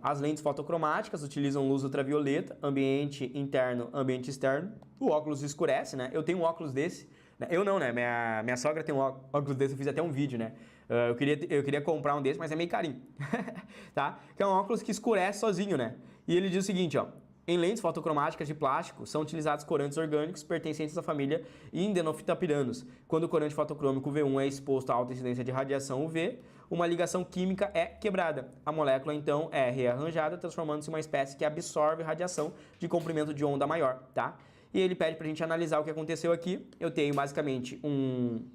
As lentes fotocromáticas utilizam luz ultravioleta, ambiente interno, ambiente externo. O óculos escurece, né? Eu tenho um óculos desse. Eu não, né? Minha sogra tem um óculos desse, eu fiz até um vídeo, né? Eu queria comprar um desse, mas é meio carinho. Tá? Que é um óculos que escurece sozinho, né? E ele diz o seguinte, ó. Em lentes fotocromáticas de plástico, são utilizados corantes orgânicos pertencentes à família Indenofitapiranos. Quando o corante fotocrômico V1 é exposto a alta incidência de radiação UV, uma ligação química é quebrada. A molécula, então, é rearranjada, transformando-se em uma espécie que absorve radiação de comprimento de onda maior, tá? E ele pede pra gente analisar o que aconteceu aqui. Eu tenho, basicamente, um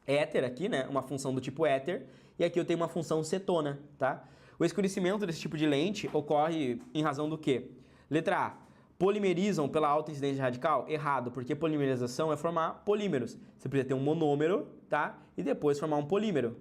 éter aqui, né? Uma função do tipo éter. E aqui eu tenho uma função cetona, tá? O escurecimento desse tipo de lente ocorre em razão do quê? Letra A. Polimerizam pela alta incidência radical? Errado, porque polimerização é formar polímeros. Você precisa ter um monômero, tá? E depois formar um polímero.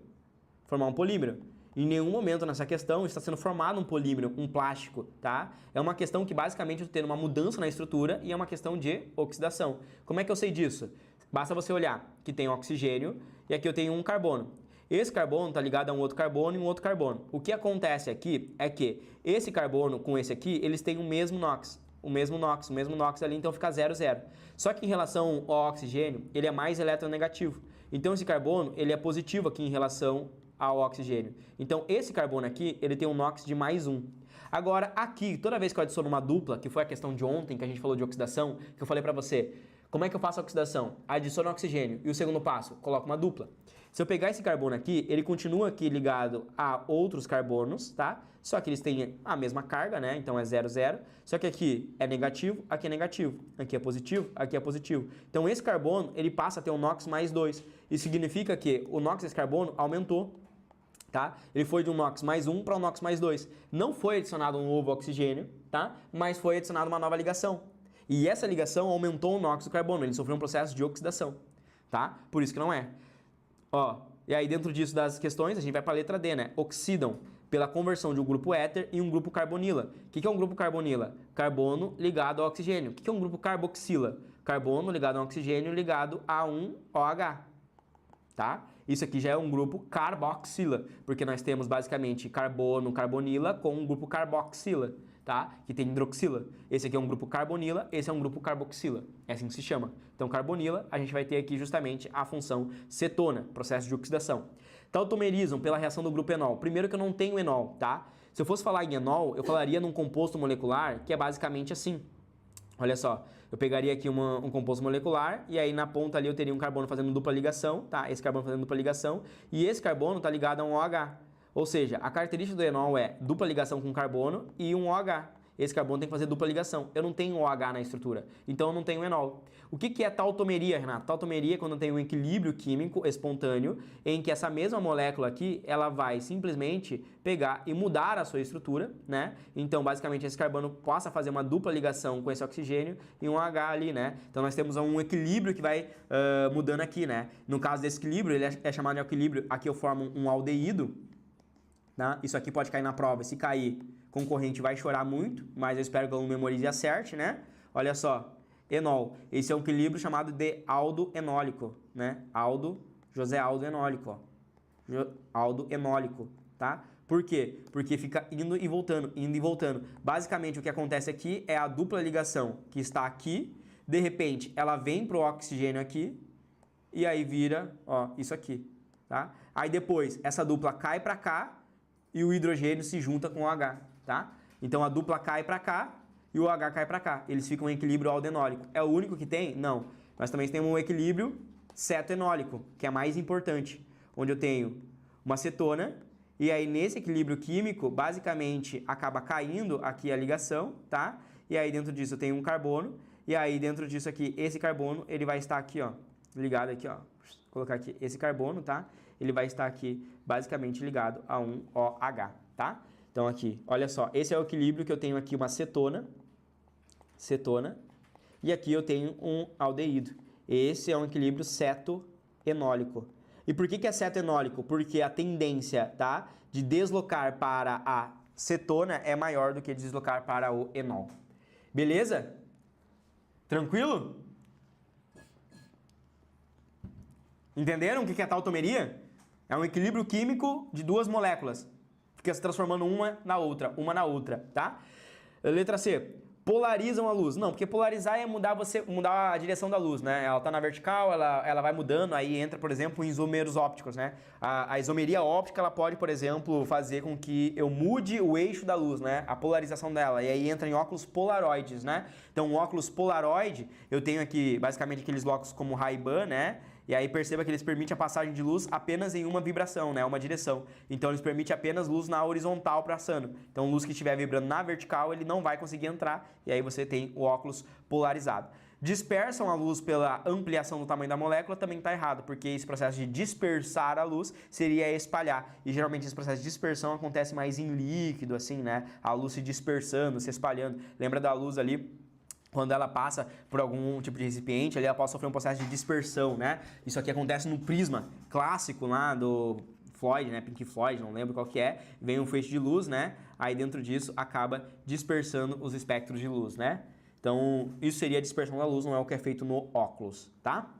Em nenhum momento nessa questão está sendo formado um polímero, um plástico, tá? É uma questão que basicamente eu tô tendo uma mudança na estrutura e é uma questão de oxidação. Como é que eu sei disso? Basta você olhar que tem oxigênio e aqui eu tenho um carbono. Esse carbono está ligado a um outro carbono e um outro carbono. O que acontece aqui é que esse carbono com esse aqui, eles têm o mesmo NOx. O mesmo NOx ali, então fica 0, 0. Só que em relação ao oxigênio, ele é mais eletronegativo. Então esse carbono, ele é positivo aqui em relação ao oxigênio. Então esse carbono aqui, ele tem um NOx de mais 1. Agora aqui, toda vez que eu adiciono uma dupla, que foi a questão de ontem, que a gente falou de oxidação, que eu falei pra você, como é que eu faço a oxidação? Adiciono oxigênio. E o segundo passo? Coloco uma dupla. Se eu pegar esse carbono aqui, ele continua aqui ligado a outros carbonos, tá? Só que eles têm a mesma carga, né? Então é 0, 0. Só que aqui é negativo, aqui é negativo. Aqui é positivo, aqui é positivo. Então esse carbono, ele passa a ter um NOx mais 2. Isso significa que o NOx desse carbono aumentou. Tá? Ele foi de um NOx mais 1 para um NOx mais 2. Não foi adicionado um novo oxigênio, tá? Mas foi adicionada uma nova ligação. E essa ligação aumentou o NOx do carbono, ele sofreu um processo de oxidação, tá? Por isso que não é. Ó, e aí dentro disso das questões, a gente vai para a letra D, né? Oxidam pela conversão de um grupo éter em um grupo carbonila. O que é um grupo carbonila? Carbono ligado ao oxigênio. O que é um grupo carboxila? Carbono ligado ao oxigênio ligado a um OH. Tá? Isso aqui já é um grupo carboxila, porque nós temos basicamente carbono, carbonila com um grupo carboxila, tá? Que tem hidroxila. Esse aqui é um grupo carbonila, esse é um grupo carboxila. É assim que se chama. Então, carbonila, a gente vai ter aqui justamente a função cetona, processo de oxidação. Tautomerizam pela reação do grupo enol. Primeiro que eu não tenho enol, tá? Se eu fosse falar em enol, eu falaria num composto molecular que é basicamente assim. Olha só, eu pegaria aqui um composto molecular e aí na ponta ali eu teria um carbono fazendo dupla ligação, tá? Esse carbono fazendo dupla ligação e esse carbono está ligado a um OH. Ou seja, a característica do enol é dupla ligação com carbono e um OH. Esse carbono tem que fazer dupla ligação. Eu não tenho OH na estrutura, então eu não tenho enol. O que é tautomeria, Renato? Tautomeria é quando eu tenho um equilíbrio químico espontâneo em que essa mesma molécula aqui, ela vai simplesmente pegar e mudar a sua estrutura, né? Então, basicamente, esse carbono passa a fazer uma dupla ligação com esse oxigênio e um H ali, né? Então, nós temos um equilíbrio que vai mudando aqui, né? No caso desse equilíbrio, ele é chamado de equilíbrio, aqui eu formo um aldeído, tá? Isso aqui pode cair na prova, se cair, concorrente vai chorar muito, mas eu espero que o aluno memorize e acerte, né? Olha só, enol. Esse é um equilíbrio chamado de aldo enólico, né? José Aldo enólico, ó. Aldo enólico, tá? Por quê? Porque fica indo e voltando, indo e voltando. Basicamente, o que acontece aqui é a dupla ligação que está aqui, de repente, ela vem pro oxigênio aqui, e aí vira, ó, isso aqui, tá? Aí depois, essa dupla cai para cá, e o hidrogênio se junta com o H, tá? Então a dupla cai para cá e o H cai para cá. Eles ficam em equilíbrio aldenólico. É o único que tem? Não. Nós também temos um equilíbrio cetoenólico, que é mais importante, onde eu tenho uma cetona e aí nesse equilíbrio químico, basicamente acaba caindo aqui a ligação, tá? E aí dentro disso eu tenho um carbono e aí dentro disso aqui, esse carbono, ele vai estar aqui, ó, ligado aqui, ó. Vou colocar aqui esse carbono, tá? Ele vai estar aqui basicamente ligado a um OH, tá? Então aqui, olha só, esse é o equilíbrio que eu tenho aqui uma cetona, e aqui eu tenho um aldeído. Esse é um equilíbrio cetoenólico. E por que é cetoenólico? Porque a tendência, tá, de deslocar para a cetona é maior do que deslocar para o enol. Beleza? Tranquilo? Entenderam o que é tautomeria? É um equilíbrio químico de duas moléculas. fica se transformando uma na outra, tá? Letra C. Polarizam a luz. Não, porque polarizar é mudar a direção da luz, né? Ela tá na vertical, ela vai mudando, aí entra, por exemplo, em isômeros ópticos, né? A isomeria óptica, ela pode, por exemplo, fazer com que eu mude o eixo da luz, né? A polarização dela. E aí entra em óculos polaroides, né? Então, um óculos polaroide, eu tenho aqui, basicamente, aqueles óculos como Ray-Ban, né? E aí perceba que eles permitem a passagem de luz apenas em uma vibração, né? Uma direção. Então eles permitem apenas luz na horizontal passando. Então luz que estiver vibrando na vertical, ele não vai conseguir entrar. E aí você tem o óculos polarizado. Dispersam a luz pela ampliação do tamanho da molécula, também está errado, porque esse processo de dispersar a luz seria espalhar. E geralmente esse processo de dispersão acontece mais em líquido, assim, né? A luz se dispersando, se espalhando. Lembra da luz ali? Quando ela passa por algum tipo de recipiente, ali ela pode sofrer um processo de dispersão, né? Isso aqui acontece no prisma clássico lá do Floyd, né? Pink Floyd, não lembro qual que é. Vem um feixe de luz, né? Aí dentro disso acaba dispersando os espectros de luz, né? Então, isso seria a dispersão da luz, não é o que é feito no óculos, tá?